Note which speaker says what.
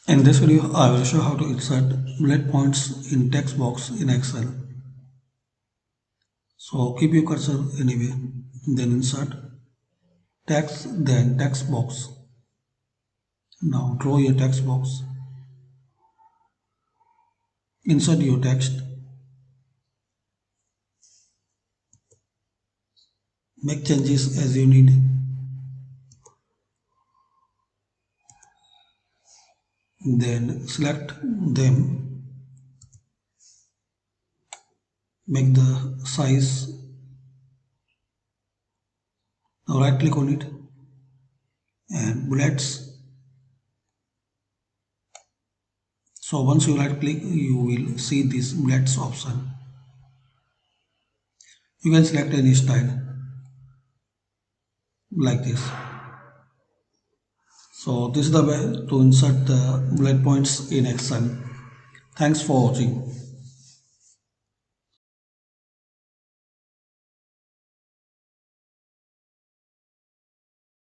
Speaker 1: In this video, I will show how to insert bullet points in text box in Excel. So keep your cursor anyway, then insert text, then text box. Now draw your text box, insert your text, make changes as you need. Then select them, make the size. Now right click on it and bullets. So once you right click, you will see this bullets option. You can select any style like this. So this is the way to insert the bullet points in Excel. Thanks for watching.